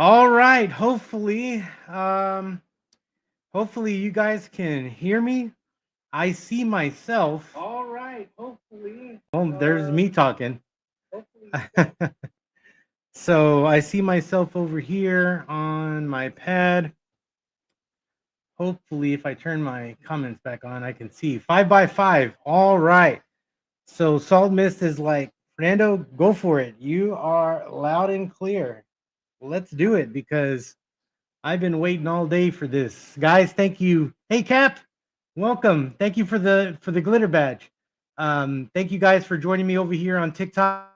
All right. Hopefully you guys can hear me. I see myself. All right, hopefully. Oh, there's me talking. Hopefully. So I see myself over here on my pad. Hopefully, if I turn my comments back on, I can see 5 by 5. All right. So Salt Mist is like, Fernando, go for it. You are loud and clear. Let's do it because I've been waiting all day for this. Guys, thank you. Hey Cap, welcome. Thank you for the glitter badge. Thank you guys for joining me over here on TikTok.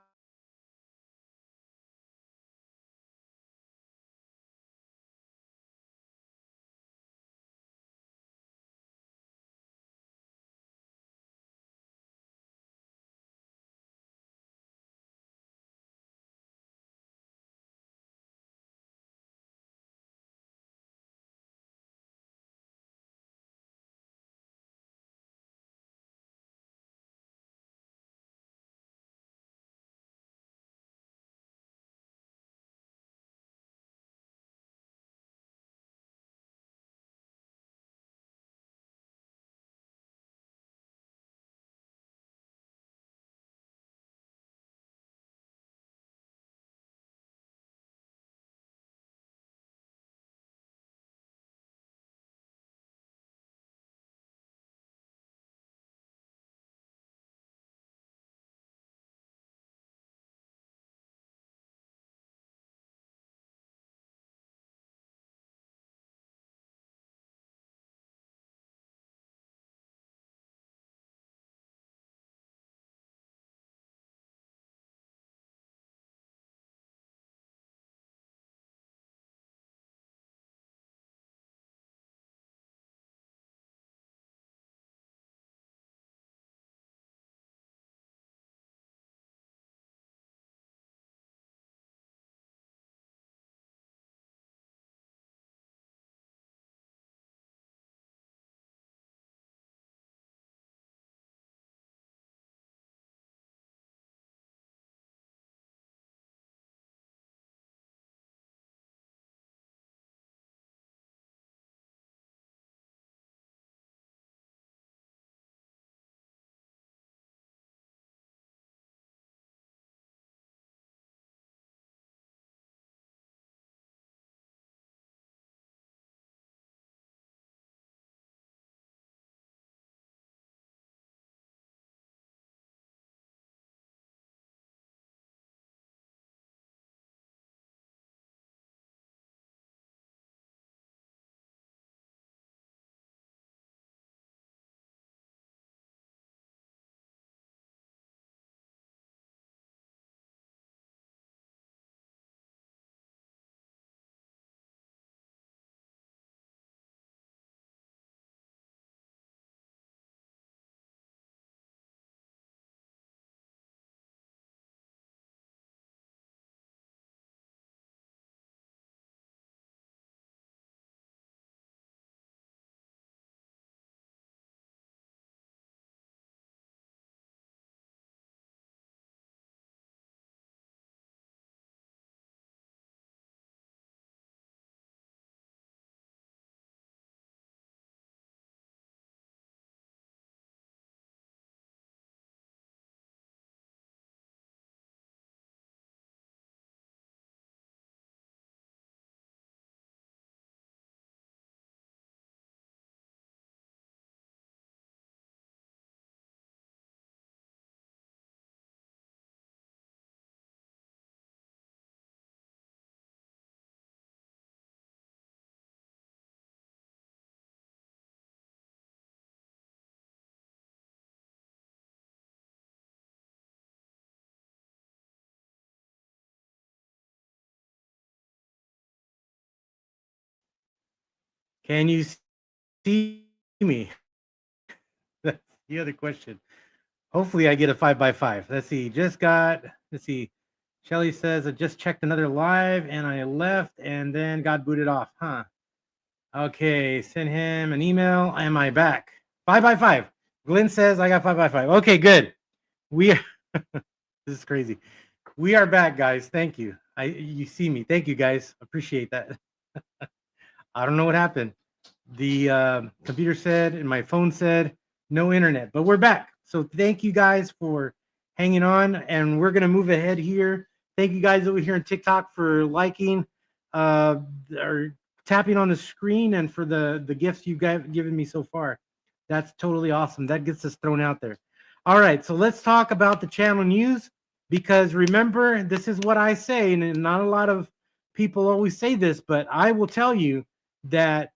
Can you see me? That's the other question. Hopefully I get a 5 by 5. Let's see. Let's see. Shelly says I just checked another live and I left and then got booted off. Huh. Okay, send him an email. Am I back? 5 by 5. Glenn says I got 5 by 5. Okay, good. We are this is crazy. We are back, guys. Thank you. You see me. Thank you, guys. Appreciate that. I don't know what happened. The computer said and my phone said no internet, but we're back. So thank you guys for hanging on, and we're gonna move ahead here. Thank you guys over here on TikTok for liking uh, or tapping on the screen, and for the gifts you guys given me so far. That's totally awesome. That gets us thrown out there. All right, so let's talk about the channel news, because remember, this is what I say, and not a lot of people always say this, but I will tell you that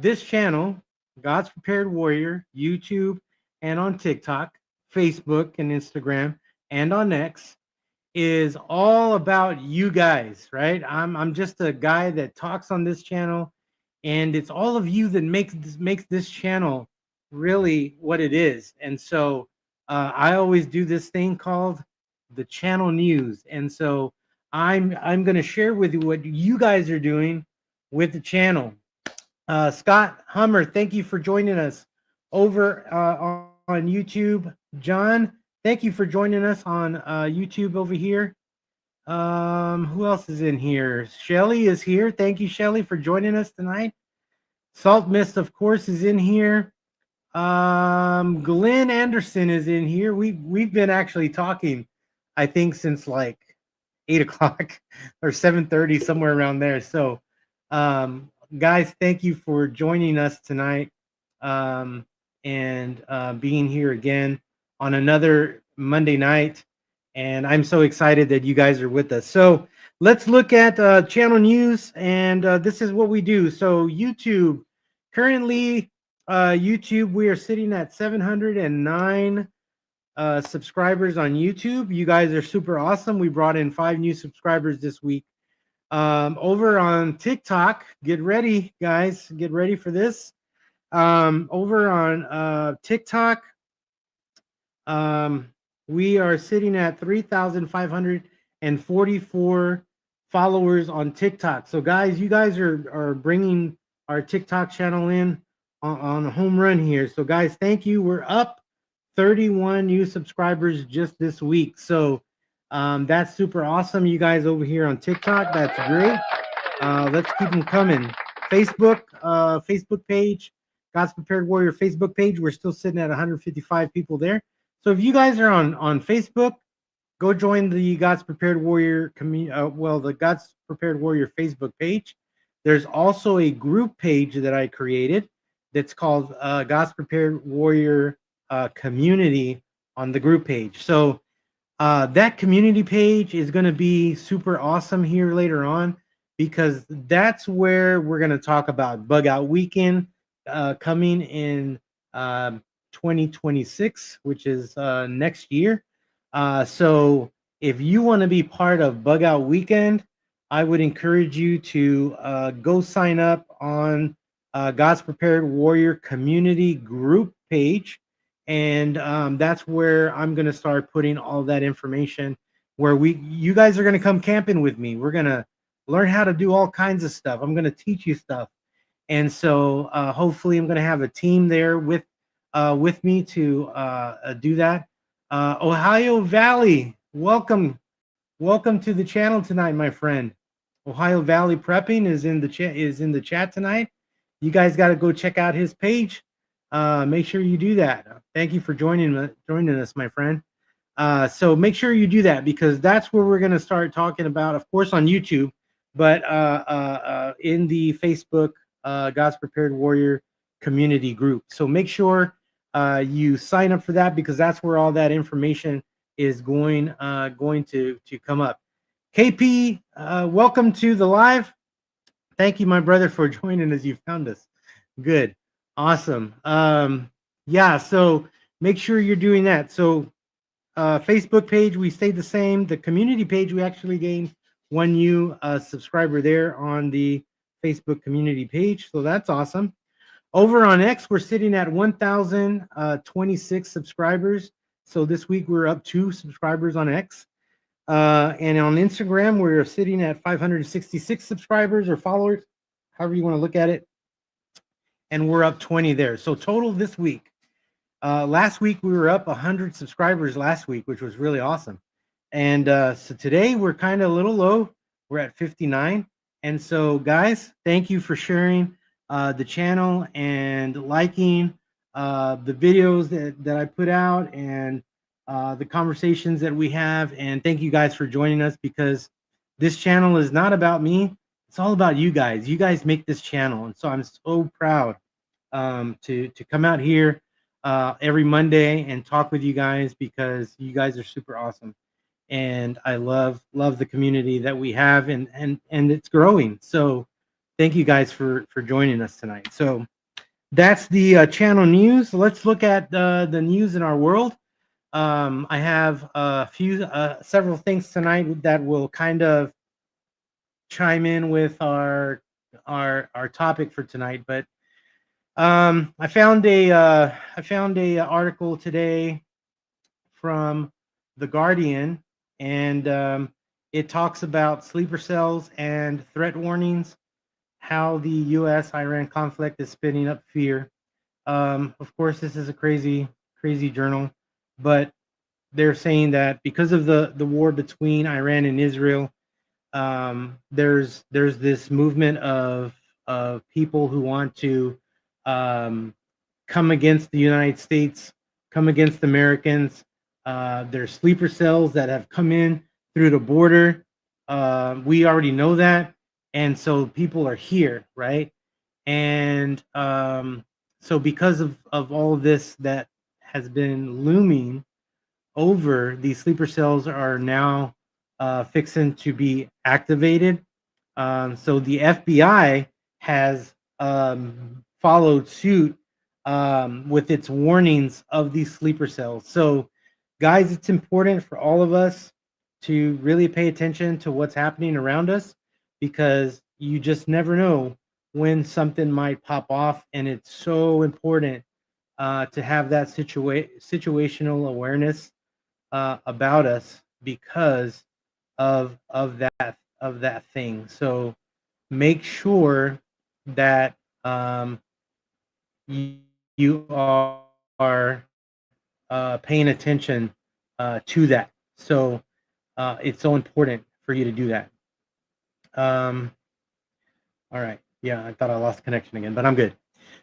this channel, God's Prepared Warrior, YouTube and on TikTok, Facebook and Instagram, and on X, is all about you guys, right? I'm just a guy that talks on this channel, and it's all of you that makes this channel really what it is. And so I always do this thing called the channel news, and so I'm going to share with you what you guys are doing with the channel. Scott Hummer, thank you for joining us over on YouTube. John, thank you for joining us on YouTube over here. Who else is in here? Shelly is here. Thank you, Shelly, for joining us tonight. Salt Mist, of course, is in here. Glenn Anderson is in here. We've been actually talking, I think, since like 8 o'clock or 7:30, somewhere around there. So, guys, thank you for joining us tonight, and being here again on another Monday night. And I'm so excited that you guys are with us. So let's look at channel news, and this is what we do. So YouTube, currently, YouTube, we are sitting at 709 subscribers on YouTube. You guys are super awesome. We brought in 5 new subscribers this week. Over on TikTok, get ready, guys. Get ready for this. Over on TikTok, um, we are sitting at 3,544 followers on TikTok. So, guys, you guys are bringing our TikTok channel in on a home run here. So, guys, thank you. We're up 31 new subscribers just this week. So, that's super awesome. You guys over here on TikTok, that's great. Let's keep them coming. Facebook page, God's Prepared Warrior Facebook page. We're still sitting at 155 people there. So if you guys are on Facebook, go join the God's Prepared Warrior the God's Prepared Warrior Facebook page. There's also a group page that I created that's called God's Prepared Warrior Community on the group page. So that community page is going to be super awesome here later on, because that's where we're going to talk about Bug Out Weekend coming in 2026, which is next year. So if you want to be part of Bug Out Weekend, I would encourage you to go sign up on God's Prepared Warrior Community Group page. And that's where I'm going to start putting all that information, where you guys are going to come camping with me. We're going to learn how to do all kinds of stuff. I'm going to teach you stuff. And so hopefully I'm going to have a team there with me to do that. Ohio Valley, welcome to the channel tonight, my friend. Ohio Valley Prepping is in the chat tonight. You guys got to go check out his page. Make sure you do that. Thank you for joining us, my friend. So make sure you do that, because that's where we're going to start talking about, of course, on YouTube, but in the Facebook God's Prepared Warrior community group. So make sure you sign up for that, because that's where all that information is going to come up. KP, welcome to the live. Thank you, my brother, for joining us. You found us. Good. Awesome. Yeah, so make sure you're doing that. So Facebook page, we stayed the same. The community page, we actually gained 1 new subscriber there on the Facebook community page. So that's awesome. Over on X, we're sitting at 1,026 subscribers. So this week we're up 2 subscribers on X. And on Instagram, we're sitting at 566 subscribers or followers, however you want to look at it. And we're up 20 there. So total this week. Last week we were up 100 subscribers last week, which was really awesome. And so today we're kind of a little low. We're at 59. And so, guys, thank you for sharing the channel and liking the videos that I put out and the conversations that we have. And thank you guys for joining us, because this channel is not about me. It's all about you guys. You guys make this channel. And so I'm so proud to come out here every Monday and talk with you guys, because you guys are super awesome, and I love the community that we have, and it's growing. So thank you guys for joining us tonight. So that's the channel news. Let's look at the news in our world. I have several things tonight that will kind of chime in with our topic for tonight. But I found a article today from The Guardian, and it talks about sleeper cells and threat warnings, how the U.S. Iran conflict is spinning up fear. Of course, this is a crazy journal, but they're saying that because of the war between Iran and Israel, there's this movement of people who want to um, come against the United States, come against Americans. There's sleeper cells that have come in through the border. We already know that, and so people are here, right? And so because of all of this that has been looming over, these sleeper cells are now fixing to be activated. So the FBI has followed suit with its warnings of these sleeper cells. So, guys, it's important for all of us to really pay attention to what's happening around us, because you just never know when something might pop off, and it's so important to have that situational awareness about us because of that thing. So make sure that you are paying attention to that. So it's so important for you to do that. Um, all right. Yeah, I thought I lost connection again, but I'm good.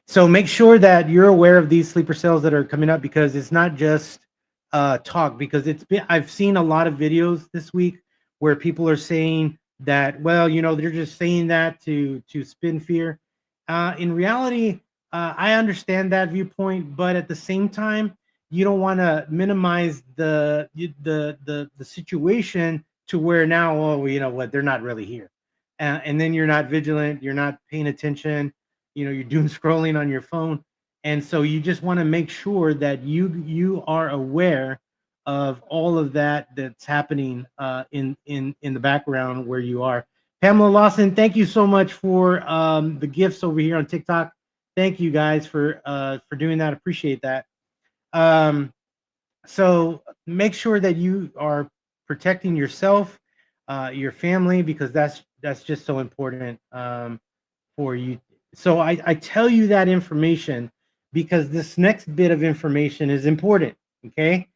So make sure that you're aware of these sleeper cells that are coming up, because it's not just talk. Because I've seen a lot of videos this week where people are saying that, well, they're just saying that to spin fear. In reality, I understand that viewpoint, but at the same time, you don't want to minimize the situation to where now, oh, you know what, they're not really here, and then you're not vigilant, you're not paying attention, you're doing scrolling on your phone. And so you just want to make sure that you are aware of all of that that's happening in the background where you are. Pamela Lawson, thank you so much for the gifts over here on TikTok. Thank you guys for doing that. Appreciate that. um, so make sure that you are protecting yourself, your family, because that's just so important for you. So I tell you that information because this next bit of information is important. Okay,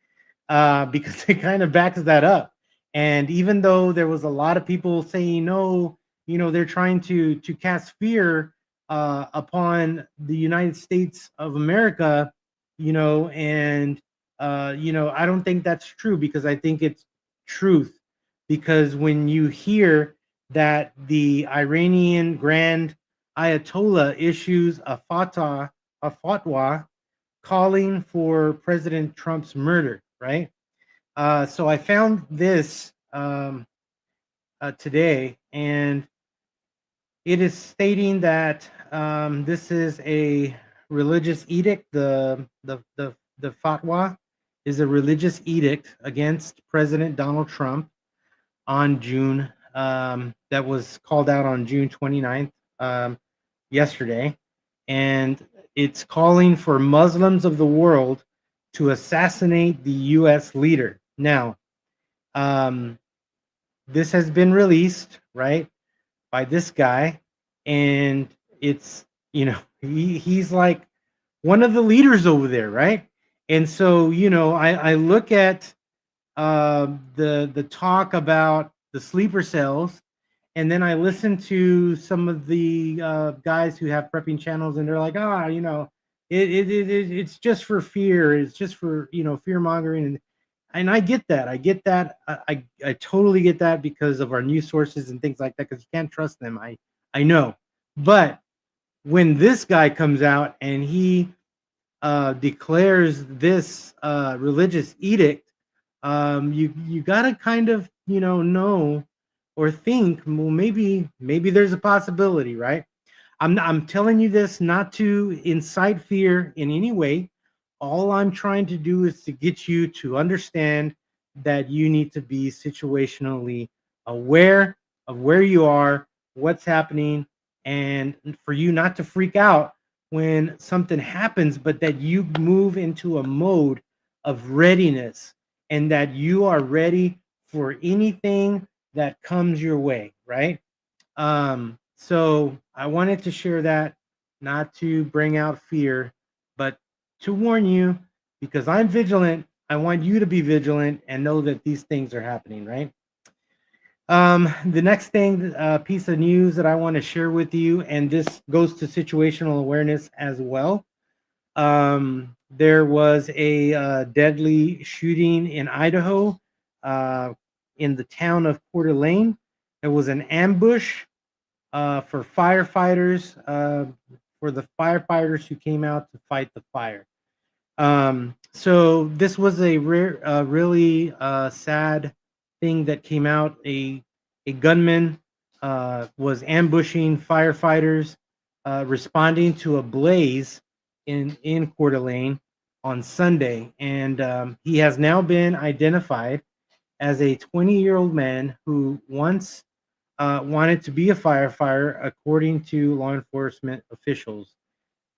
because it kind of backs that up. And even though there was a lot of people saying no, they're trying to cast fear upon the United States of America, and I don't think that's true, because I think it's truth. Because when you hear that the Iranian Grand Ayatollah issues a fatwa calling for President Trump's murder, right? So I found this today, and it is stating that this is a religious edict. The fatwa is a religious edict against President Donald Trump on June, that was called out on June 29th, yesterday. And it's calling for Muslims of the world to assassinate the U.S. leader. Now, um, this has been released, right, by this guy, and it's he's like one of the leaders over there, right? And so I look at the talk about the sleeper cells, and then I listen to some of the guys who have prepping channels, and they're like, ah, it's just for fear. It's just for fear mongering, and I get that. I get that. I totally get that because of our news sources and things like that. Because you can't trust them. I know, but when this guy comes out and he declares this religious edict, you gotta kind of know or think, well, maybe there's a possibility, right? I'm telling you this not to incite fear in any way. All I'm trying to do is to get you to understand that you need to be situationally aware of where you are, what's happening, and for you not to freak out when something happens, but that you move into a mode of readiness and that you are ready for anything that comes your way, right? So I wanted to share that, not to bring out fear, but to warn you, because I'm vigilant. I want you to be vigilant and know that these things are happening, right? The next thing, piece of news that I want to share with you, and this goes to situational awareness as well. There was a deadly shooting in Idaho, uh, in the town of Coeur d'Alene. It was an ambush for firefighters, for the firefighters who came out to fight the fire. So this was a really sad thing that came out. A gunman was ambushing firefighters, responding to a blaze in Coeur d'Alene on Sunday, and he has now been identified as a 20-year-old man who once wanted to be a firefighter, according to law enforcement officials.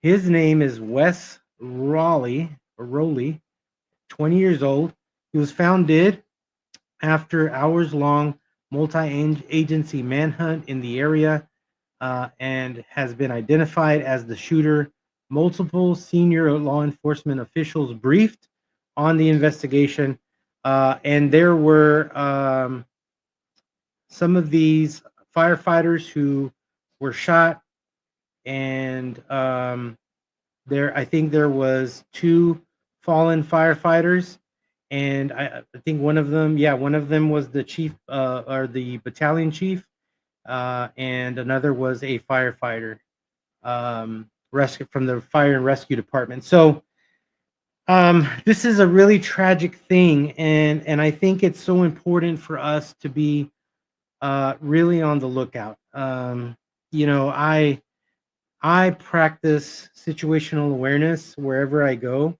His name is Wes Rowley, 20 years old. He was found dead after hours-long multi-agency manhunt in the area, and has been identified as the shooter. Multiple senior law enforcement officials briefed on the investigation, and there were some of these firefighters who were shot, and I think there was two fallen firefighters, and I think one of them was the chief, or the battalion chief, and another was a firefighter, rescue from the fire and rescue department. So this is a really tragic thing, and I think it's so important for us to be really on the lookout. You know, I practice situational awareness wherever I go.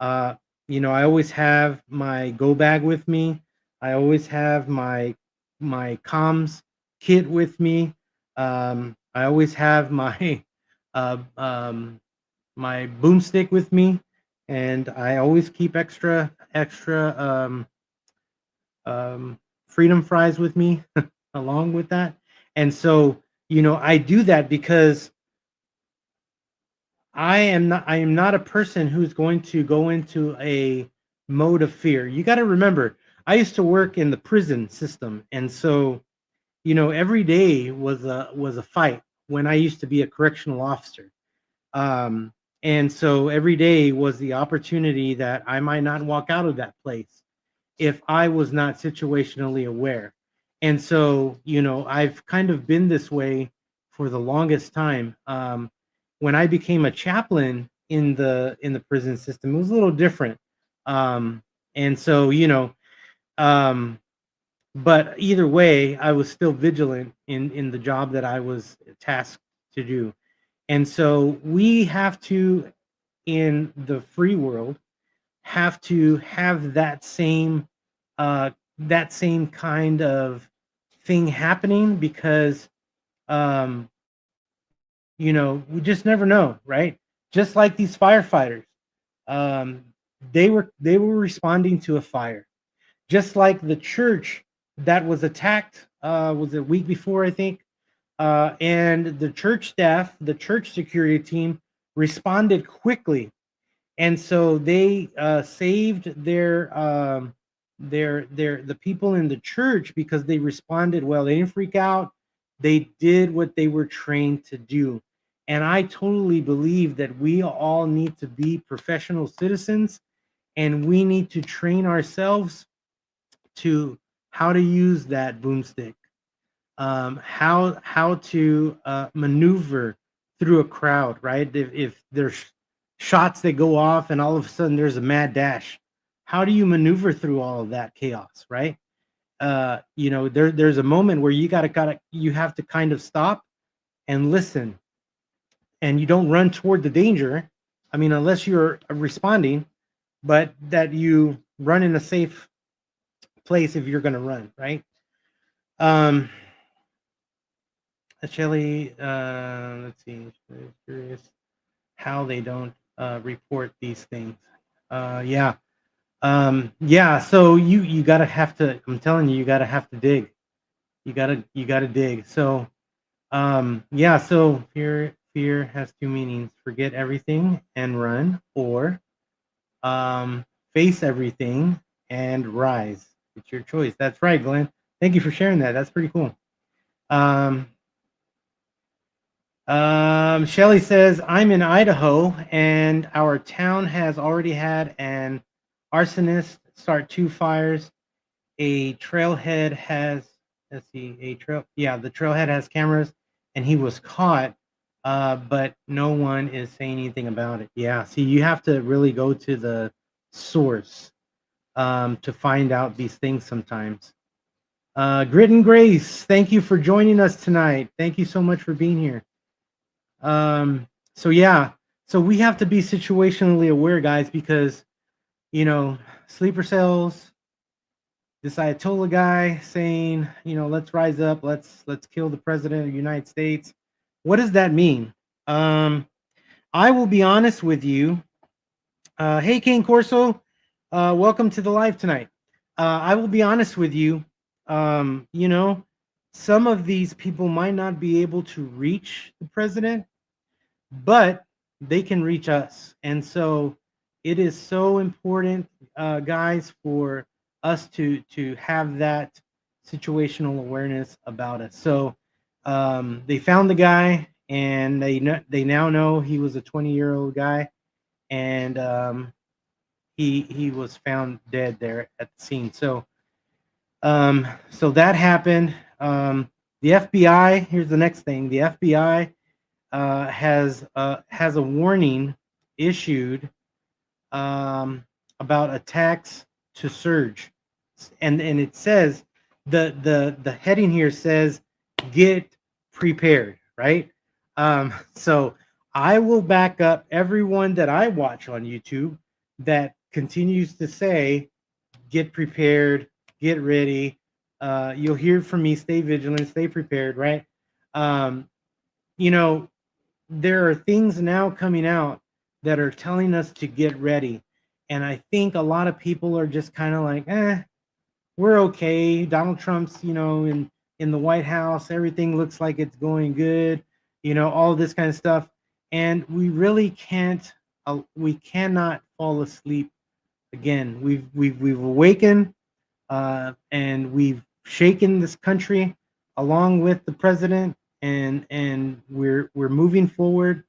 Uh, I always have my go bag with me. I always have my comms kit with me. I always have my uh, um, my boomstick with me, and I always keep extra freedom fries with me along with that. And so, I do that because I am not a person who's going to go into a mode of fear. You got to remember, I used to work in the prison system, and so, every day was a fight when I used to be a correctional officer. Um, and so every day was the opportunity that I might not walk out of that place if I was not situationally aware. And so, I've kind of been this way for the longest time. When I became a chaplain in the prison system, it was a little different. And so, um, but either way, I was still vigilant in the job that I was tasked to do. And so we have to, in the free world, have to have that same kind of thing happening, because um we just never know, right? Just like these firefighters, um they were responding to a fire, just like the church that was attacked, was a week before, I think, and the church staff, the church security team, responded quickly, and so they saved their they're the people in the church, because they responded well. They didn't freak out. They did what they were trained to do. And I totally believe that we all need to be professional citizens, and we need to train ourselves to how to use that boomstick, how to maneuver through a crowd, right? If there's shots that go off and all of a sudden there's a mad dash, how do you maneuver through all of that chaos, right? There's a moment where you have to kind of stop and listen, and you don't run toward the danger. I mean, unless you're responding, but that you run in a safe place if you're going to run, right? Um, Shelly, let's see. Curious how they don't report these things. Yeah. Yeah. So you gotta have to. I'm telling you, you gotta have to dig. You gotta dig. So yeah. So fear has two meanings: forget everything and run, or um, face everything and rise. It's your choice. That's right, Glenn. Thank you for sharing that. That's pretty cool. Um, Shelly says, I'm in Idaho, and our town has already had an arsonist start two fires. A trailhead has, let's see, the trailhead has cameras, and he was caught, but no one is saying anything about it. Yeah, see, you have to really go to the source to find out these things sometimes. Grit and Grace, thank you for joining us tonight. Thank you so much for being here. Um, so yeah, so we have to be situationally aware, guys, because you know, sleeper cells, this Ayatollah guy saying, let's rise up, let's kill the president of the United States. What does that mean? I will be honest with you. Hey, Kane Corso, welcome to the live tonight. I will be honest with you. Um, you know, some of these people might not be able to reach the president, but they can reach us. And so it is so important, guys, for us to have that situational awareness about us. So they found the guy, and they now know he was a 20-year-old guy, and he was found dead there at the scene. So that happened. The FBI. Here's the next thing. The FBI has a warning issued about attacks to surge, and it says the heading here says get prepared, right? So I will back up everyone that I watch on YouTube that continues to say get prepared, get ready. You'll hear from me. Stay vigilant, stay prepared, right? Um, you know, there are things now coming out that are telling us to get ready. And I think a lot of people are just kind of like, we're okay. Donald Trump's, in the White House, everything looks like it's going good, all this kind of stuff. And we cannot fall asleep again. We've awakened, and we've shaken this country along with the president, and we're moving forward,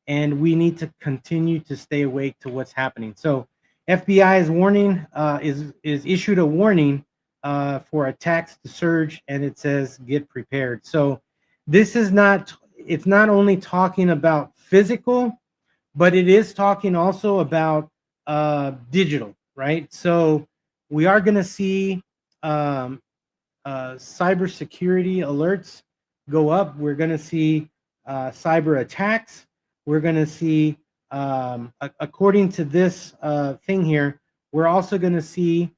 and we need to continue to stay awake to what's happening. So FBI is warning, is issued a warning for attacks to surge, and it says get prepared. So this is not, it's not only talking about physical, but it is talking also about digital, right? So we are going to see um, cybersecurity alerts go up. We're going to see cyber attacks. We're going to see, according to this thing here, we're also going to see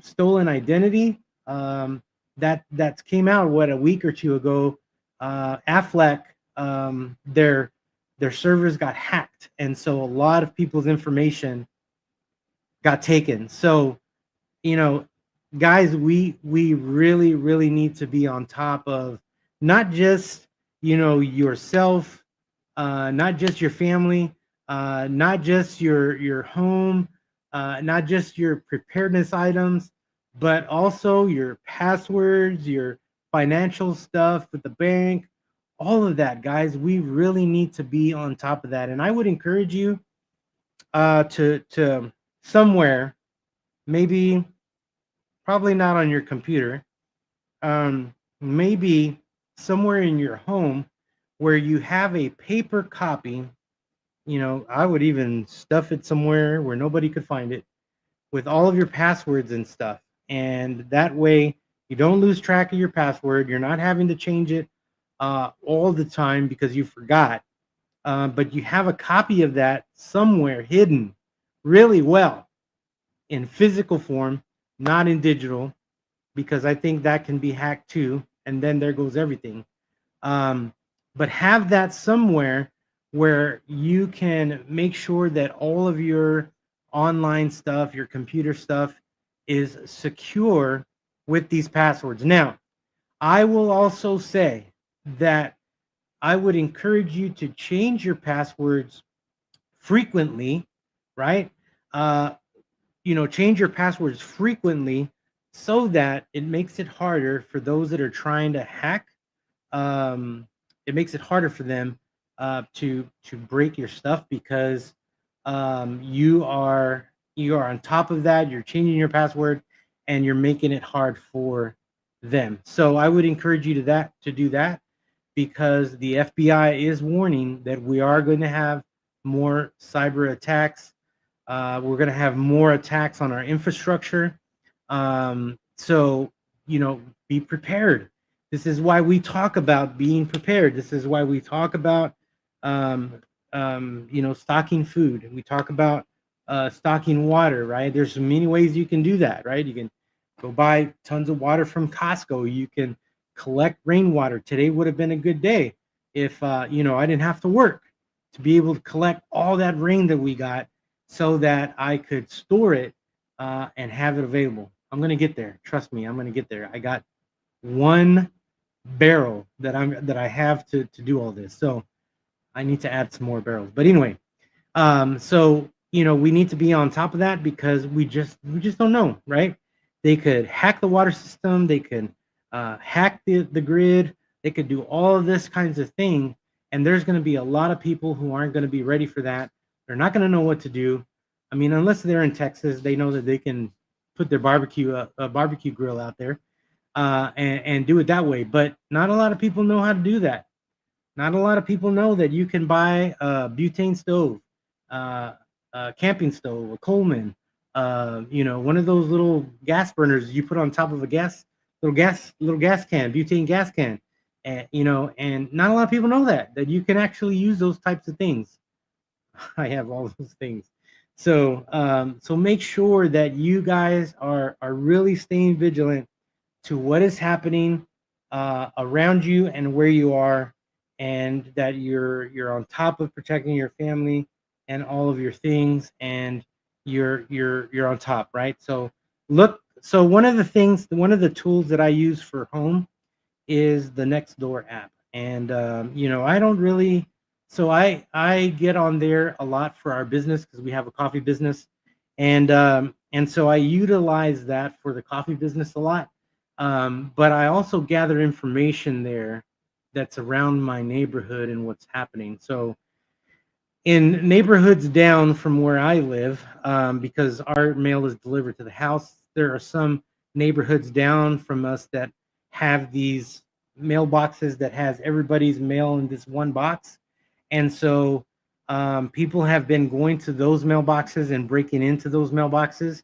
stolen identity. That came out a week or two ago. Aflac, their servers got hacked, and so a lot of people's information got taken. So you know, guys, we really need to be on top of not just yourself, not just your family, not just your home, not just your preparedness items, but also your passwords, your financial stuff with the bank, all of that, guys. We really need to be on top of that. And I would encourage you to somewhere, maybe probably not on your computer, maybe somewhere in your home where you have a paper copy. I would even stuff it somewhere where nobody could find it with all of your passwords and stuff. And that way you don't lose track of your password. You're not having to change it all the time because you forgot. But you have a copy of that somewhere hidden really well in physical form, not in digital, because I think that can be hacked too. And then there goes everything. Um, but have that somewhere where you can make sure that all of your online stuff, your computer stuff is secure with these passwords. Now, I will also say that I would encourage you to change your passwords frequently, right? Uh, change your passwords frequently so that it makes it harder for those that are trying to hack. um, it makes it harder for them to break your stuff because you are on top of that. You're changing your password, and you're making it hard for them. So I would encourage you to do that because the FBI is warning that we are going to have more cyber attacks. We're going to have more attacks on our infrastructure. So, be prepared. This is why we talk about being prepared. This is why we talk about, um, stocking food. We talk about stocking water, right? There's many ways you can do that, right? You can go buy tons of water from Costco. You can collect rainwater. Today would have been a good day if, I didn't have to work to be able to collect all that rain that we got so that I could store it and have it available. I'm gonna get there. Trust me, I'm gonna get there. I got one barrel that I have to do all this, so I need to add some more barrels. But anyway, so we need to be on top of that because we just don't know, right? They could hack the water system. They could hack the grid. They could do all of this kinds of thing, and there's going to be a lot of people who aren't going to be ready for that. They're not going to know what to do. I mean, unless they're in Texas, they know that they can put their barbecue grill out there and do it that way. But not a lot of people know how to do that. Not a lot of people know that you can buy a butane stove, uh, a camping stove, a Coleman, one of those little gas burners you put on top of a little gas can, butane gas can, and not a lot of people know that you can actually use those types of things. I have all those things. So make sure that you guys are really staying vigilant to what is happening around you and where you are, and that you're on top of protecting your family and all of your things, and you're on top, right? So one of the tools that I use for home is the Nextdoor app. And I don't really, so I get on there a lot for our business because we have a coffee business. And so I utilize that for the coffee business a lot. But I also gather information there that's around my neighborhood and what's happening. So in neighborhoods down from where I live, because our mail is delivered to the house, there are some neighborhoods down from us that have these mailboxes that has everybody's mail in this one box. And so people have been going to those mailboxes and breaking into those mailboxes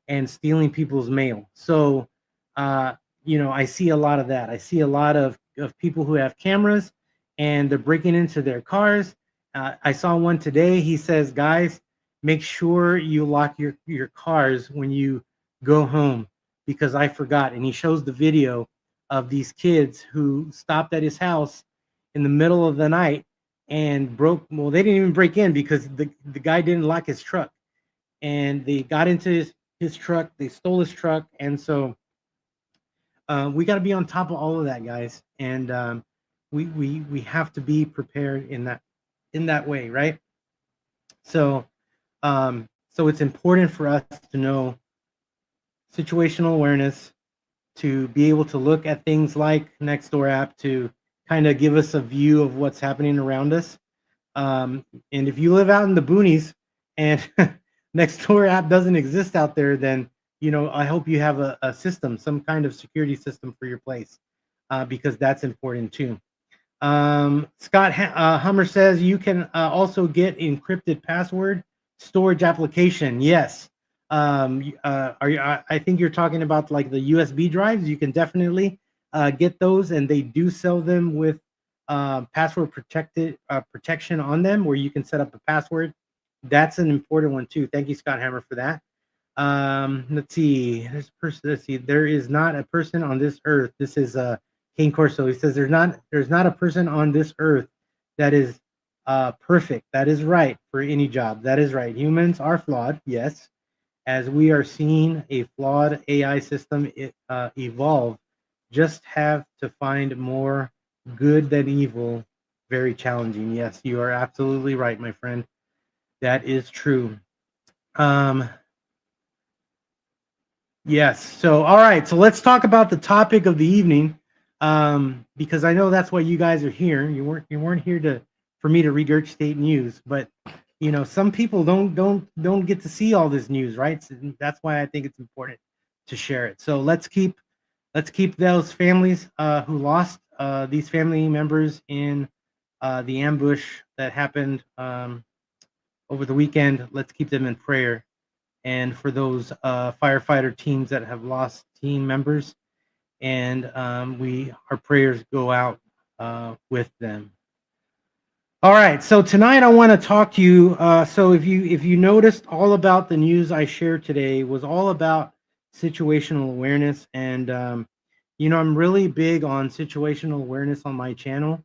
and stealing people's mail. So, I see a lot of that. I see a lot of people who have cameras and they're breaking into their cars. I saw one today. He says, guys, make sure you lock your cars when you go home because I forgot. And he shows the video of these kids who stopped at his house in the middle of the night and well, they didn't even break in because the guy didn't lock his truck. And they got into his truck, they stole his truck. And so we got to be on top of all of that, guys. And we have to be prepared in that way, right? So so it's important for us to know situational awareness to be able to look at things like Nextdoor app to kind of give us a view of what's happening around us. And if you live out in the boonies and Nextdoor app doesn't exist out there, then I hope you have a system, some kind of security system for your place, because that's important too. Scott Hummer says you can also get encrypted password storage application. Yes. I think you're talking about like the USB drives. You can definitely get those, and they do sell them with password protection on them, where you can set up a password. That's an important one too. Thank you, Scott Hammer, for that. Let's see. This person. Let's see. There is not a person on this earth. This is Kane Corso. He says there's not a person on this earth that is perfect. That is right for any job. That is right. Humans are flawed. Yes, as we are seeing a flawed AI system evolve. Just have to find more good than evil. Very challenging. Yes, you are absolutely right, my friend. That is true. Um, Yes. So, all right. So let's talk about the topic of the evening, because I know that's why you guys are here. You weren't here to for me to regurgitate news, but some people don't get to see all this news, right? So that's why I think it's important to share it. So let's keep those families who lost these family members in the ambush that happened over the weekend. Let's keep them in prayer, and for those firefighter teams that have lost team members, and our prayers go out with them. All right, so tonight I want to talk to you. So if you noticed, all about the news I shared today was all about situational awareness, and I'm really big on situational awareness on my channel,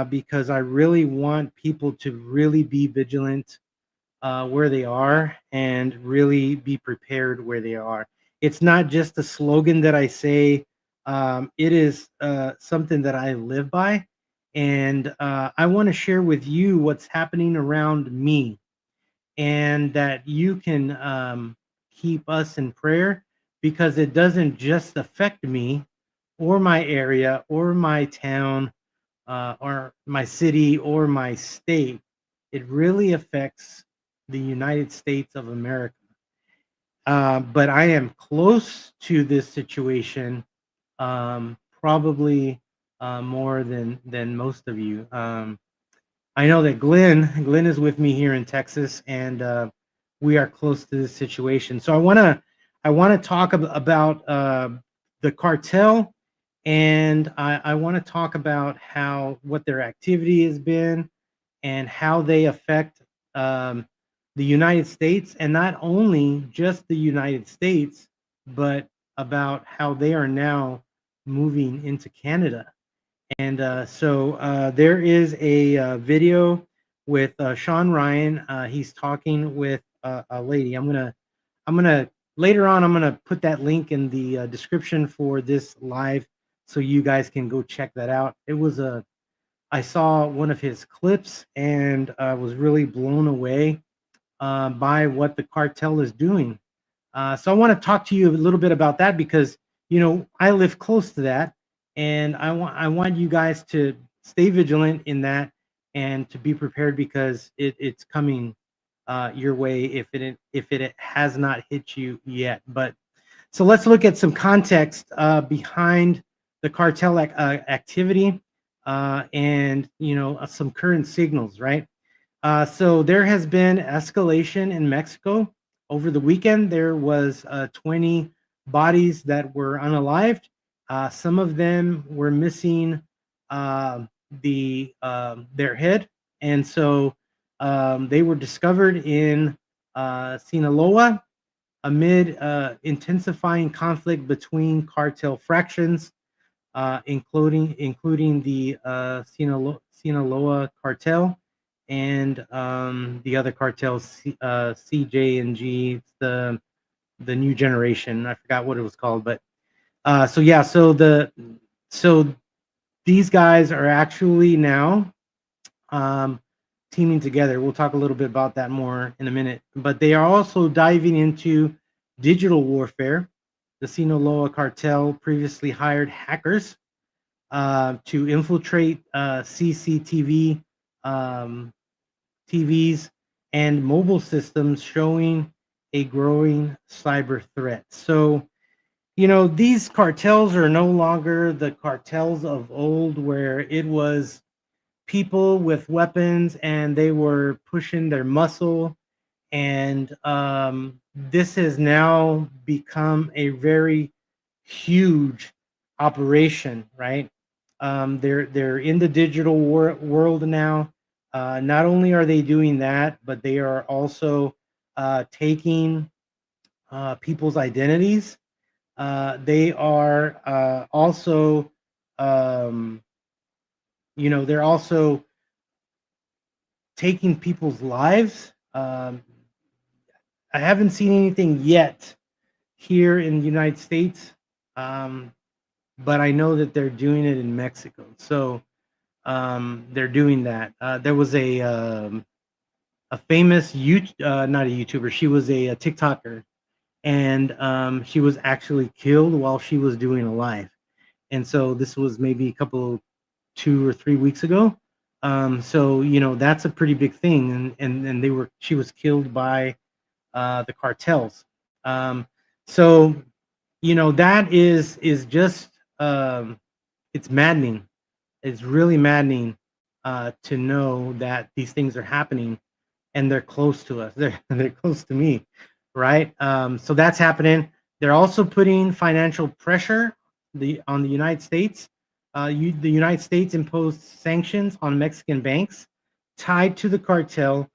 because I really want people to really be vigilant where they are and really be prepared where they are. It's not just a slogan that I say, it is something that I live by. And I want to share with you what's happening around me, and that you can keep us in prayer, because it doesn't just affect me or my area or my town or my city or my state. It really affects the United States of America. But I am close to this situation, probably more than most of you. I know that Glenn is with me here in Texas, and we are close to this situation. So I want to talk about the cartel, and I want to talk about what their activity has been, and how they affect um, the United States, and not only just the United States, but about how they are now moving into Canada. And there is a video with Sean Ryan. He's talking with a lady. I'm gonna later on. I'm gonna put that link in the description for this live, so you guys can go check that out. I saw one of his clips, and was really blown away by what the cartel is doing. So I want to talk to you a little bit about that, because I live close to that, and I want you guys to stay vigilant in that, and to be prepared, because it's coming your way, if it has not hit you yet. But so let's look at some context behind the cartel activity, and some current signals, right? So there has been escalation in Mexico. Over the weekend, there was 20 bodies that were unalived. Some of them were missing uh, their head, and so they were discovered in Sinaloa, amid intensifying conflict between cartel fractions, including the Sinaloa cartel, and the other cartels, CJ and G. It's the new generation. I forgot what it was called, but so yeah, so these guys are actually now um, teaming together. We'll talk a little bit about that more in a minute. But they are also diving into digital warfare, the Sinaloa cartel previously hired hackers to infiltrate CCTV um, TVs and mobile systems, showing a growing cyber threat. So, these cartels are no longer the cartels of old, where it was people with weapons and they were pushing their muscle. And this has now become a very huge operation, right? They're in the digital world now. Not only are they doing that, but they are also taking people's identities. They are also, um, they're also taking people's lives. I haven't seen anything yet here in the United States, um, but I know that they're doing it in Mexico. So they're doing that. There was a famous not a YouTuber. She was a TikToker, and she was actually killed while she was doing a live. And so this was maybe a couple, 2 or 3 weeks ago. So that's a pretty big thing, and she was killed by the cartels. So that is just it's maddening. It's really maddening to know that these things are happening and they're close to us. They're close to me, right? So that's happening. They're also putting financial pressure on the United States. The United States imposed sanctions on Mexican banks tied to the cartel.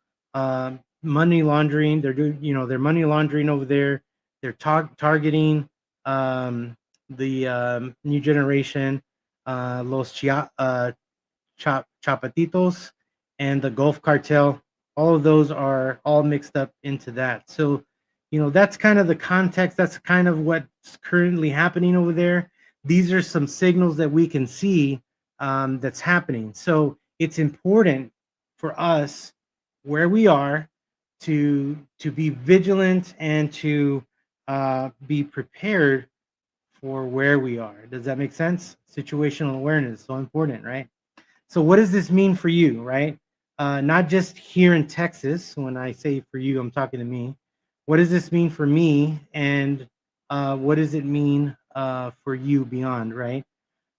Money laundering. They're doing, they're money laundering over there. They're targeting the new generation, Chapatitos, and the Gulf Cartel. All of those are all mixed up into that. So, that's kind of the context. That's kind of what's currently happening over there. These are some signals that we can see that's happening. So it's important for us where we are to be vigilant and to be prepared for where we are. Does that make sense? Situational awareness is so important, right? So what does this mean for you, right? Not just here in Texas. When I say for you, I'm talking to me. What does this mean for me, and what does it mean for you beyond, right?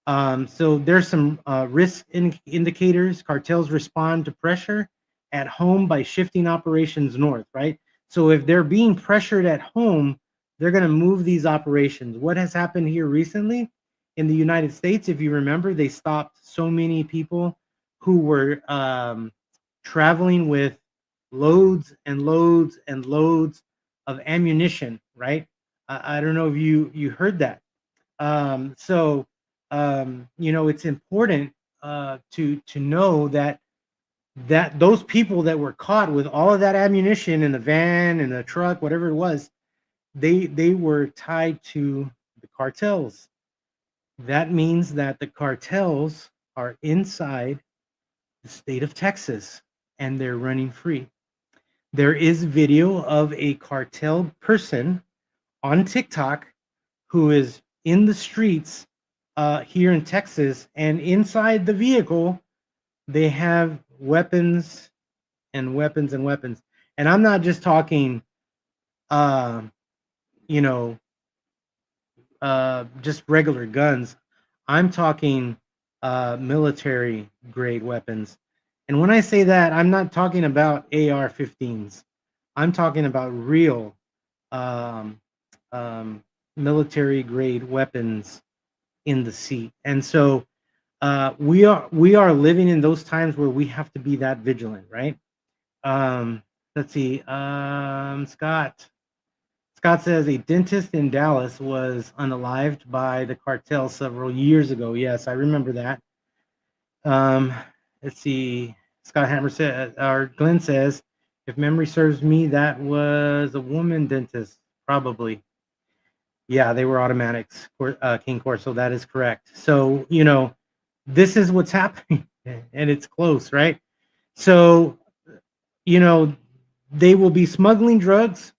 So there's some risk indicators. Cartels respond to pressure at home by shifting operations north, right? So if they're being pressured at home, they're going to move these operations. What has happened here recently in the United States, if you remember, they stopped so many people who were traveling with loads and loads and loads of ammunition, right? I don't know if you heard that. So it's important to know that those people that were caught with all of that ammunition in the van, in the truck, whatever it was, they were tied to the cartels. That means that the cartels are inside the state of Texas and they're running free. There is video of a cartel person on TikTok who is in the streets here in Texas, and inside the vehicle, they have weapons and weapons and weapons. And I'm not just talking, uh, you know, just regular guns. I'm talking military grade weapons. And when I say that, I'm not talking about AR-15s. I'm talking about real um, um, military grade weapons in the seat. And so we are living in those times where we have to be that vigilant, right? Um, let's see. Scott says a dentist in Dallas was unalived by the cartel several years ago. Yes, I remember that. Um, let's see. Scott Hammer said, or Glenn says, if memory serves me, that was a woman dentist, probably. Yeah, they were automatics, King Corso. That is correct. So, this is what's happening, and it's close, right? So, you know, they will be smuggling drugs.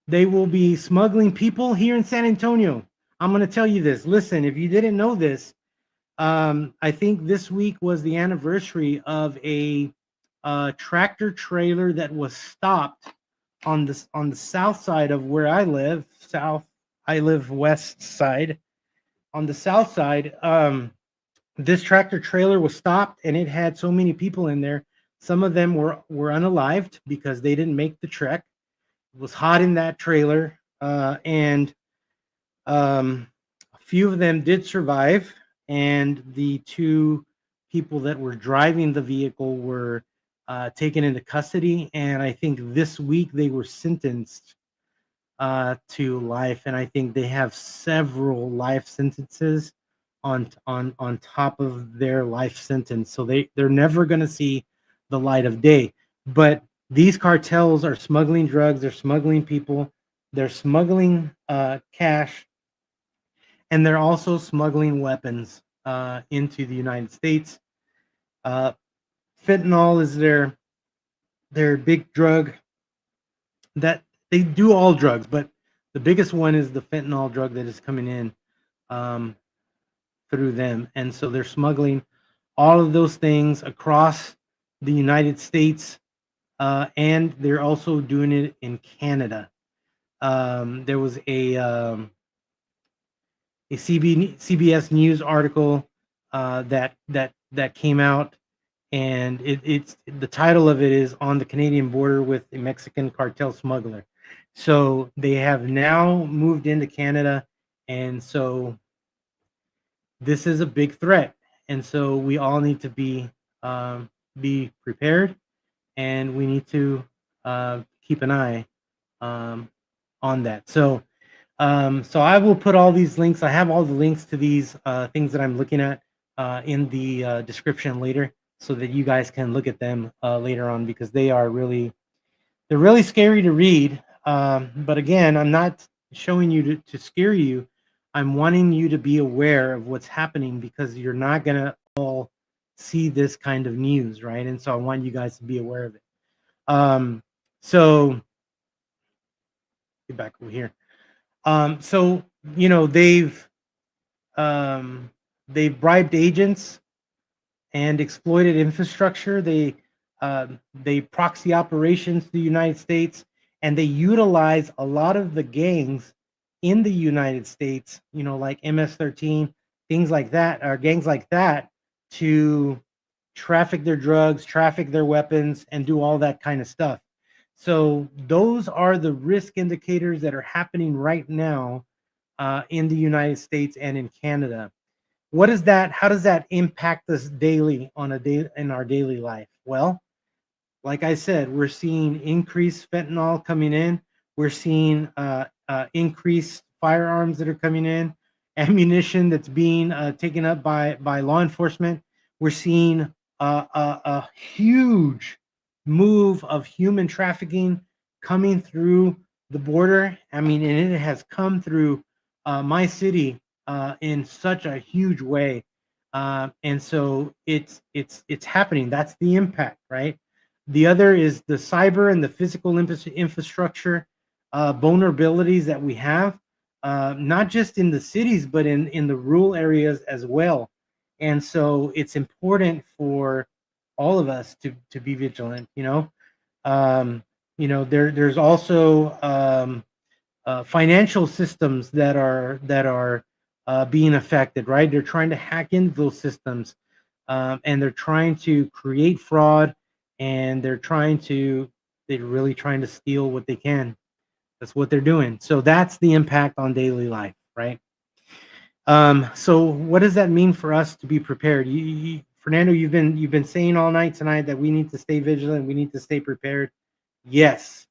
They will be smuggling people here in San Antonio. I'm going to tell you this. Listen, if you didn't know this, I think this week was the anniversary of a tractor trailer that was stopped on the south side of where I live. South, I live west side. On the south side, this tractor trailer was stopped, and it had so many people in there. Some of them were unalived because they didn't make the trek. It was hot in that trailer, and a few of them did survive, and the two people that were driving the vehicle were taken into custody. And I think this week they were sentenced to life, and I think they have several life sentences on top of their life sentence. So they're never going to see the light of day. But these cartels are smuggling drugs, they're smuggling people, they're smuggling cash, and they're also smuggling weapons into the United States. Uh, Fentanyl is their big drug. That they do all drugs, but the biggest one is the fentanyl drug that is coming in um, through them, and so they're smuggling all of those things across the United States, and they're also doing it in Canada. There was a CBS News article that came out, and it's the title of it is "On the Canadian Border with a Mexican Cartel Smuggler." So they have now moved into Canada, and so this is a big threat, and so we all need to be prepared, and we need to keep an eye um, on that. So I will put all these links. I have all the links to these things that I'm looking at in the description later, so that you guys can look at them later on, because they're really scary to read. But again, I'm not showing you to scare you. I'm wanting you to be aware of what's happening, because you're not gonna all see this kind of news, right? And so I want you guys to be aware of it. So get back over here. So you know um, they've bribed agents and exploited infrastructure. They proxy operations to the United States, and they utilize a lot of the gangs in the United States. You know, like MS-13, things like that, or gangs like that, to traffic their drugs, traffic their weapons, and do all that kind of stuff. So those are the risk indicators that are happening right now in the United States and in Canada. What is that? How does that impact us daily on a day in our daily life? Well, like I said, we're seeing increased fentanyl coming in. We're seeing increased firearms that are coming in, ammunition that's being taken up by law enforcement. We're seeing a huge move of human trafficking coming through the border. I mean, and it has come through my city in such a huge way, and so it's happening. That's the impact, right? The other is the cyber and the physical infrastructure vulnerabilities that we have, not just in the cities, but in the rural areas as well. And so it's important for all of us to be vigilant. Um, there's also financial systems that are being affected. Right, they're trying to hack into those systems, and they're trying to create fraud, and they're really trying to steal what they can. That's what they're doing. So that's the impact on daily life, right? So what does that mean for us to be prepared? Fernando, you've been saying all night tonight that we need to stay vigilant, we need to stay prepared. Yes,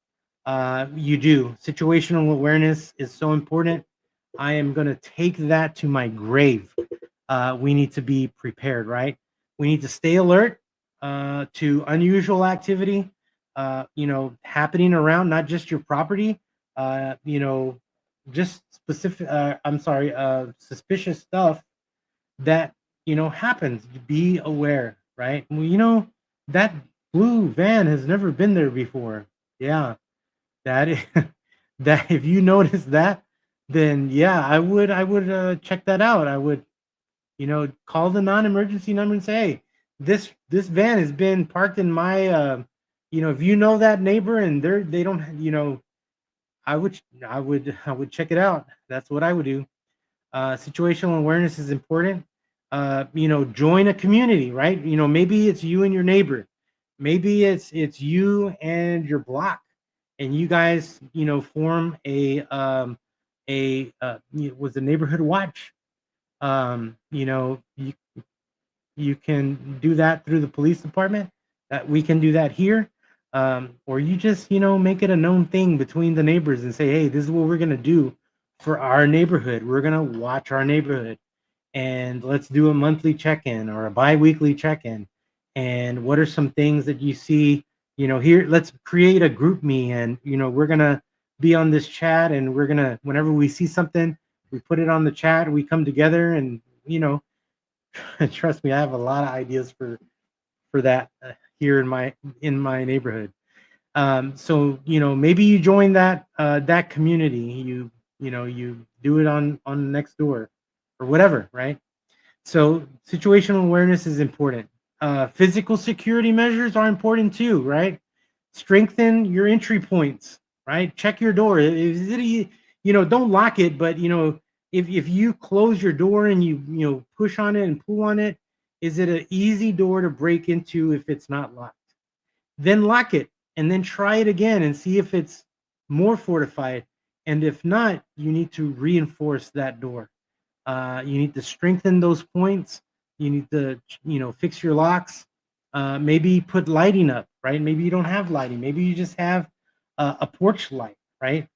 you do. Situational awareness is so important. I am going to take that to my grave. We need to be prepared, right? We need to stay alert to unusual activity, happening around not just your property, just specific, suspicious stuff that, happens. Be aware, right? Well, that blue van has never been there before. Yeah, that is, that if you notice that, then yeah, I would check that out. I would, call the non-emergency number and say, hey, this van has been parked in my if you know that neighbor and they don't, I would check it out. That's what I would do. Situational awareness is important. Join a community, right? Maybe it's you and your neighbor. Maybe it's you and your block, and you guys, form was a neighborhood watch. You can do that through the police department. That we can do that here, or you just make it a known thing between the neighbors and say, hey, this is what we're gonna do for our neighborhood. We're gonna watch our neighborhood, and let's do a monthly check-in or a bi-weekly check-in. And what are some things that you see? Here, let's create a group me, and we're gonna be on this chat, and we're gonna, whenever we see something, we put it on the chat. We come together, and trust me, I have a lot of ideas for that here in my neighborhood. So maybe you join that community. You do it on next door or whatever, right? So situational awareness is important. Physical security measures are important too, right? Strengthen your entry points, right? Check your door. Is it don't lock it, but if you close your door and you push on it and pull on it, is it an easy door to break into if it's not locked? Then lock it and then try it again and see if it's more fortified. And if not, you need to reinforce that door. You need to strengthen those points. You need to, fix your locks. Maybe put lighting up, right? Maybe you don't have lighting. Maybe you just have a porch light, right?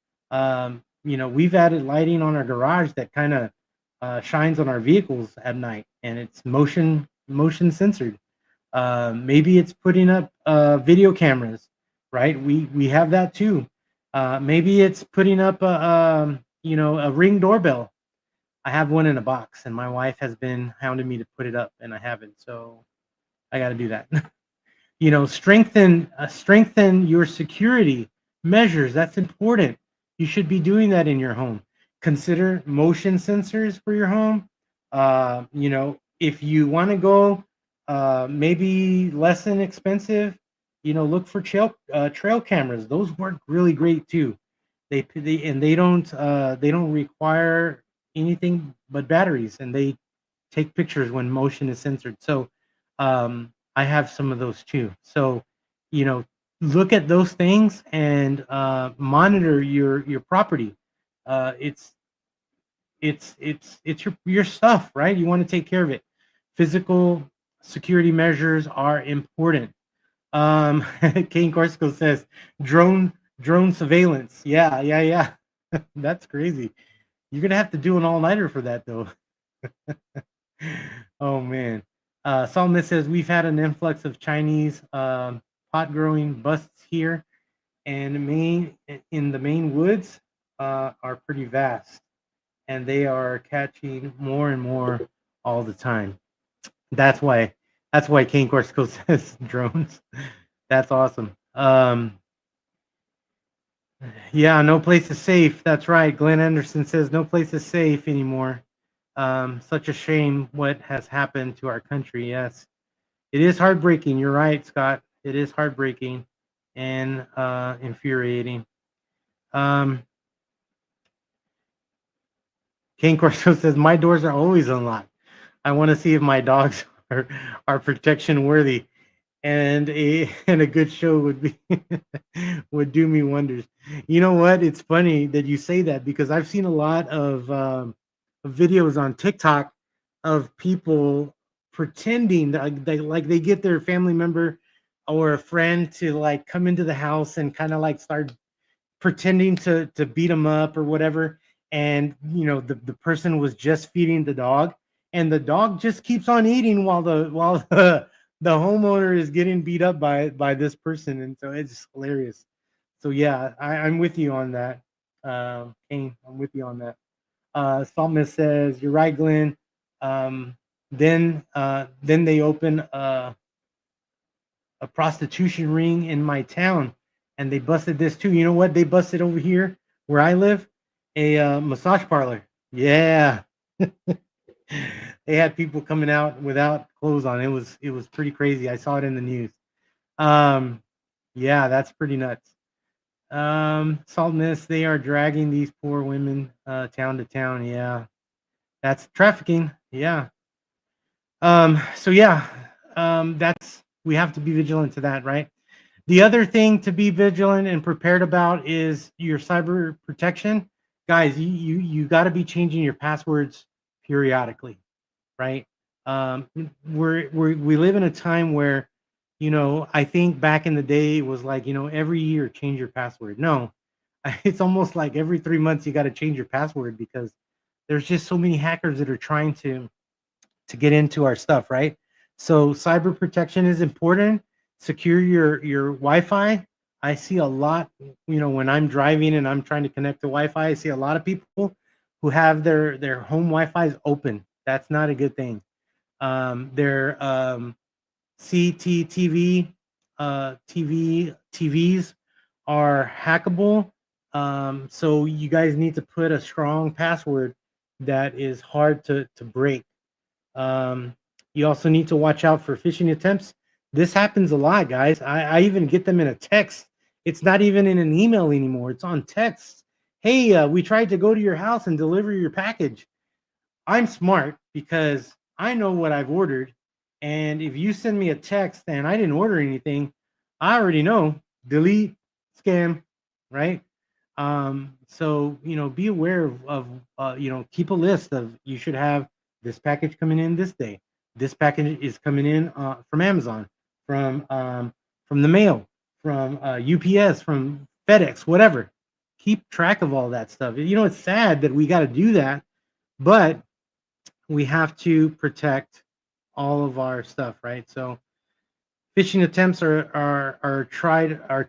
We've added lighting on our garage that kind of shines on our vehicles at night, and it's motion censored. Maybe it's putting up video cameras, right? We have that too. Maybe it's putting up a Ring doorbell. I have one in a box, and my wife has been hounding me to put it up, and I haven't. So I got to do that. Strengthen your security measures. That's important. You should be doing that in your home. Consider motion sensors for your home. If you want to go maybe less than expensive, look for trail cameras. Those work really great too. They don't require anything but batteries, and they take pictures when motion is censored. So I have some of those too. So you know, look at those things and monitor your property. It's your stuff, right? You want to take care of it. Physical security measures are important. Kane Corsico says drone surveillance. Yeah, yeah, yeah. That's crazy. You're gonna have to do an all-nighter for that though. Oh man. Solomon says we've had an influx of Chinese pot growing busts here, and in the main woods are pretty vast, and they are catching more and more all the time. That's why Kane Corsico says drones. That's awesome. Yeah, no place is safe. That's right. Glenn Anderson says no place is safe anymore. Such a shame what has happened to our country. Yes, it is heartbreaking. You're right, Scott. It is heartbreaking and infuriating. Um, Kane Corso says my doors are always unlocked. I want to see if my dogs are protection worthy, and a good show would be would do me wonders. You know what? It's funny that you say that because I've seen a lot of videos on TikTok of people pretending that they get their family member or a friend to like come into the house and kind of like start pretending to beat them up or whatever. And the person was just feeding the dog, and the dog just keeps on eating while the homeowner is getting beat up by this person. And so it's hilarious. So yeah, I'm with you on that. Kane, I'm with you on that. Psalmist says you're right, Glenn. Then they open a prostitution ring in my town, and they busted this too. You know what? They busted over here where I live, a massage parlor. Yeah, they had people coming out without clothes on. It was pretty crazy. I saw it in the news. Um, yeah, that's pretty nuts. Salt Mist, they are dragging these poor women town to town. Yeah, that's trafficking. Yeah. So yeah, that's we have to be vigilant to that, right? The other thing to be vigilant and prepared about is your cyber protection. Guys, you got to be changing your passwords periodically, right? We live in a time where, I think back in the day it was like, every year change your password. No, it's almost like every 3 months you got to change your password because there's just so many hackers that are trying to get into our stuff, right? So cyber protection is important. Secure your Wi-Fi. I see a lot, when I'm driving and I'm trying to connect to Wi-Fi, I see a lot of people who have their home Wi-Fi's open. That's not a good thing. Their CCTV TVs are hackable. So you guys need to put a strong password that is hard to break. um, you also need to watch out for phishing attempts. This happens a lot, guys. I even get them in a text. It's not even in an email anymore. It's on text. Hey, we tried to go to your house and deliver your package. I'm smart because I know what I've ordered. And if you send me a text and I didn't order anything, I already know. Delete, scam, right? So be aware of keep a list of you should have this package coming in this day. This package is coming in from Amazon, from the mail, from UPS, from FedEx, whatever. Keep track of all that stuff. It's sad that we got to do that, but we have to protect all of our stuff, right? So phishing attempts are tried are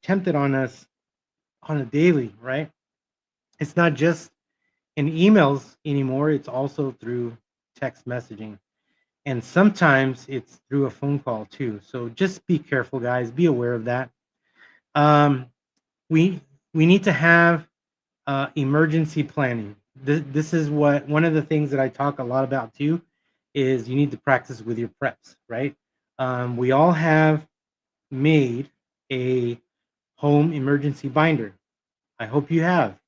tempted on us on a daily, right? It's not just in emails anymore, it's also through text messaging. And sometimes it's through a phone call too. So just be careful, guys. Be aware of that. Um, we we need to have emergency planning. This is what one of the things that I talk a lot about too is you need to practice with your preps, right? We all have made a home emergency binder. I hope you have.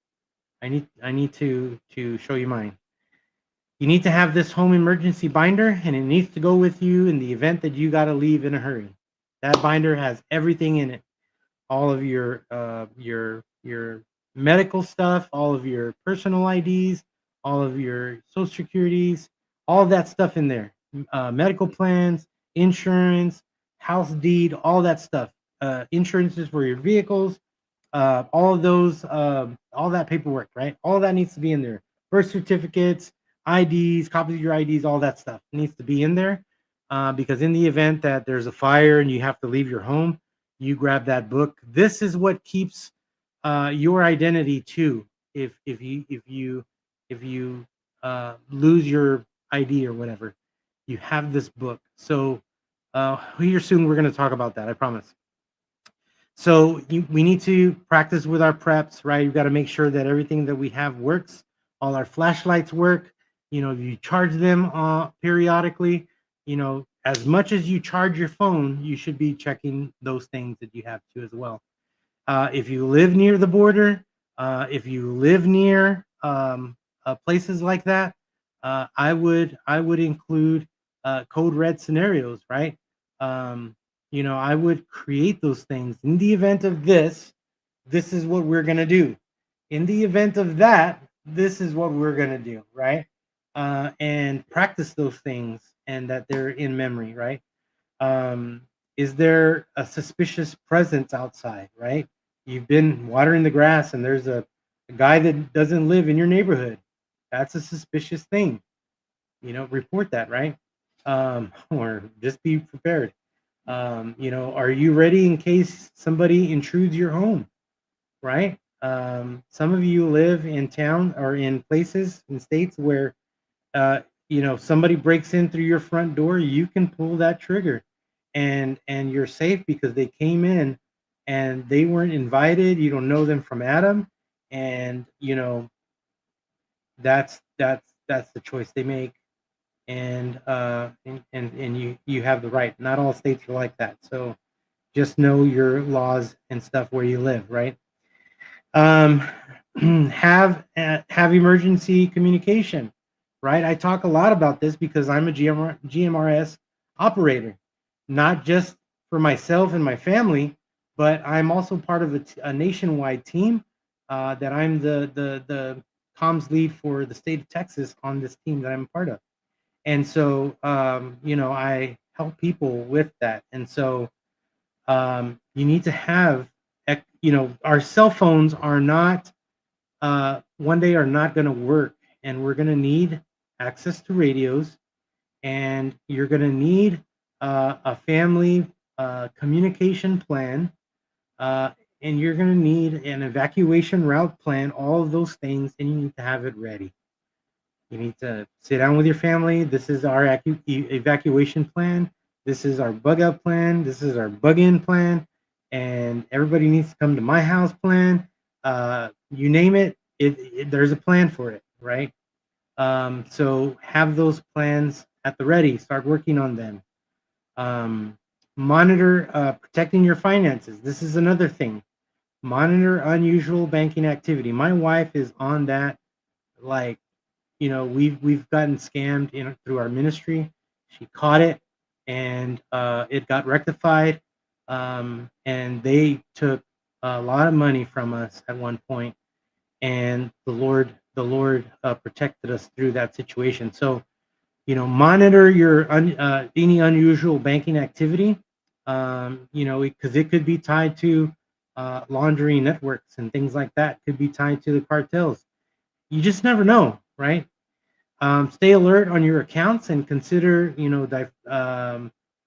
I need to show you mine. You need to have this home emergency binder, and it needs to go with you in the event that you got to leave in a hurry. That binder has everything in it, all of your medical stuff, all of your personal IDs, all of your social securities, all of that stuff in there. Medical plans, insurance, house deed, all that stuff. Insurances for your vehicles, all of those, all that paperwork, right? All of that needs to be in there. Birth certificates, IDs, copies of your IDs, all that stuff needs to be in there. Because in the event that there's a fire and you have to leave your home, you grab that book. This is what keeps your identity too. If you lose your ID or whatever, you have this book. So here soon we're going to talk about that. I promise. So we need to practice with our preps, right? You've got to make sure that everything that we have works. All our flashlights work. You charge them periodically. As much as you charge your phone, you should be checking those things that you have to as well. If you live near the border, if you live near places like that, I would include code red scenarios, right? Um, I would create those things in the event of this. This is what we're gonna do. In the event of that, this is what we're gonna do, right? And practice those things and that they're in memory, right? um, is there a suspicious presence outside, right? You've been watering the grass and there's a guy that doesn't live in your neighborhood. That's a suspicious thing. Report that, right? Or just be prepared. Are you ready in case somebody intrudes your home, right? Some of you live in town or in places in states where uh, somebody breaks in through your front door, you can pull that trigger, and you're safe because they came in and they weren't invited. You don't know them from Adam, and that's the choice they make, and you have the right. Not all states are like that, so just know your laws and stuff where you live, right? um, have emergency communication, right? I talk a lot about this because I'm a GMRS operator, not just for myself and my family, but I'm also part of a nationwide team, that I'm the comms lead for the state of Texas on this team that I'm a part of. And so, I help people with that. And so, you need to have, our cell phones are not, one day are not going to work, and we're going to need access to radios, and you're going to need a family communication plan, uh, and you're going to need an evacuation route plan, all of those things, and you need to have it ready. You need to sit down with your family. This is our evacuation plan. This is our bug out plan. This is our bug in plan. And everybody needs to come to my house plan. You name it, there's a plan for it, right? So have those plans at the ready. Start working on them. Um, Monitor protecting your finances. This is another thing. Monitor unusual banking activity. My wife is on that, like, we've gotten scammed through our ministry. She caught it, and it got rectified, and they took a lot of money from us at one point, and the Lord protected us through that situation. So, monitor your any unusual banking activity, because it could be tied to laundering networks and things like that. Could be tied to the cartels. You just never know, right? Stay alert on your accounts and consider,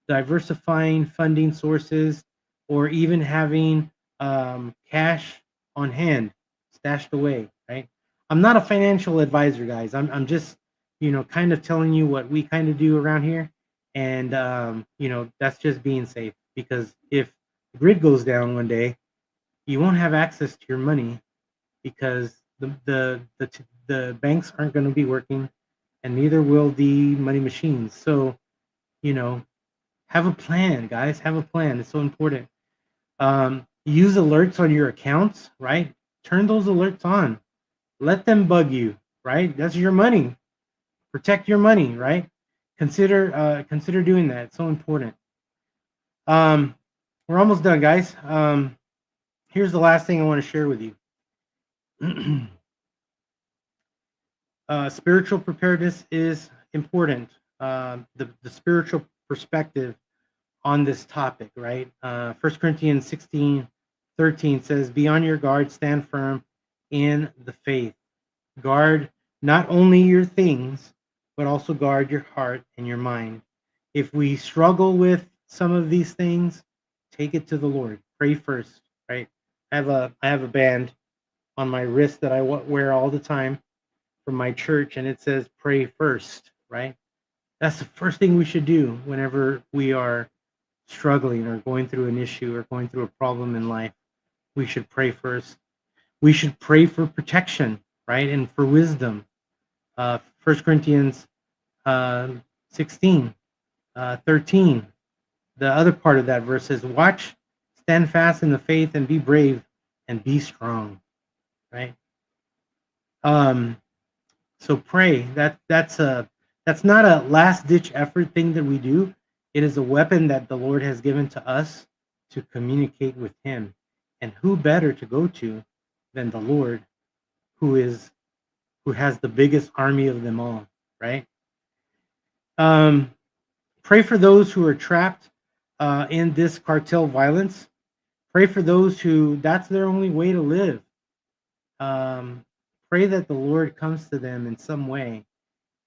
diversifying funding sources, or even having cash on hand stashed away. Right? I'm not a financial advisor, guys. I'm just, kind of telling you what we kind of do around here, and that's just being safe, because if the grid goes down one day, you won't have access to your money, because the banks aren't going to be working, and neither will the money machines. So, you know, have a plan, guys. Have a plan. It's so important. Use alerts on your accounts, right? Turn those alerts on. Let them bug you, right? That's your money. Protect your money, right? Consider doing that. It's so important. Um, we're almost done, guys. Here's the last thing I want to share with you. Spiritual preparedness is important. The spiritual perspective on this topic, right? 1 Corinthians 16:13 says, "Be on your guard, stand firm in the faith. Guard not only your things, but also guard your heart and your mind." If we struggle with some of these things, take it to the Lord. Pray first, right? I have a band on my wrist that I wear all the time from my church, and it says pray first, right? That's the first thing we should do whenever we are struggling or going through an issue or going through a problem in life. We should pray first. We should pray for protection, right? And for wisdom. 1 Corinthians 16, 13. The other part of that verse says, "Watch, stand fast in the faith, and be brave, and be strong," right? Um, So pray. That's not a last ditch effort thing that we do. It is a weapon that the Lord has given to us to communicate with Him. And who better to go to than the Lord, who has the biggest army of them all, right? Um, Pray for those who are trapped in this cartel violence. Pray for those who that's their only way to live. Um, Pray that the Lord comes to them in some way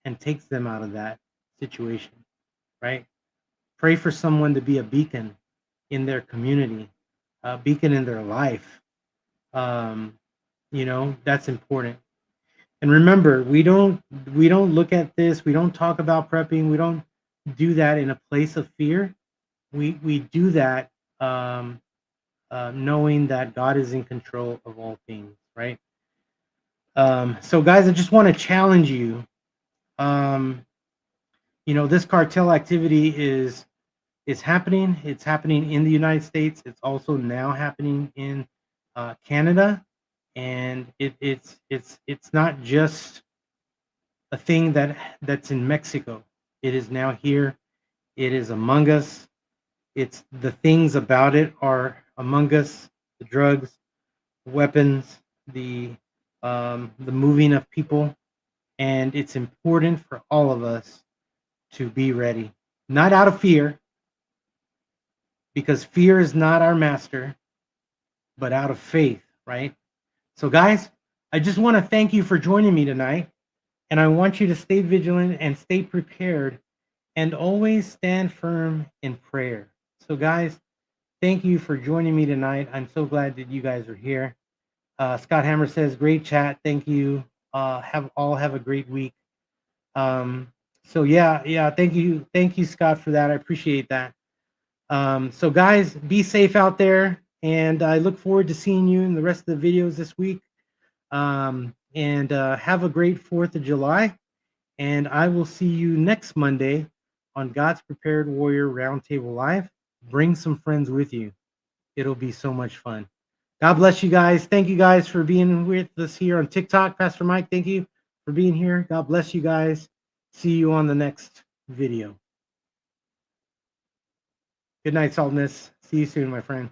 and takes them out of that situation, right? Pray for someone to be a beacon in their community, a beacon in their life. Um, that's important. And remember, we don't look at this. We don't talk about prepping. We don't do that in a place of fear. We do that, knowing that God is in control of all things, right? So guys, I just want to challenge you. Um, this cartel activity is happening. It's happening in the United States. It's also now happening in Canada, and it's not just a thing that's in Mexico. It is now here. It is among us. It's the things about it are among us. The drugs, weapons, the moving of people, and it's important for all of us to be ready, not out of fear, because fear is not our master, but out of faith, right? So, guys, I just want to thank you for joining me tonight, and I want you to stay vigilant and stay prepared and always stand firm in prayer. So, guys, thank you for joining me tonight. I'm so glad that you guys are here. Scott Hammer says, "Great chat. Thank you. Have a great week." Um, so yeah. Thank you, Scott, for that. I appreciate that. So guys, be safe out there, and I look forward to seeing you in the rest of the videos this week. And have a great 4th of July. And I will see you next Monday on God's Prepared Warrior Roundtable Live. Bring some friends with you. It'll be so much fun. God bless you guys. Thank you guys for being with us here on TikTok. Pastor Mike, thank you for being here. God bless you guys. See you on the next video. Good night, Saltness. See you soon, my friend.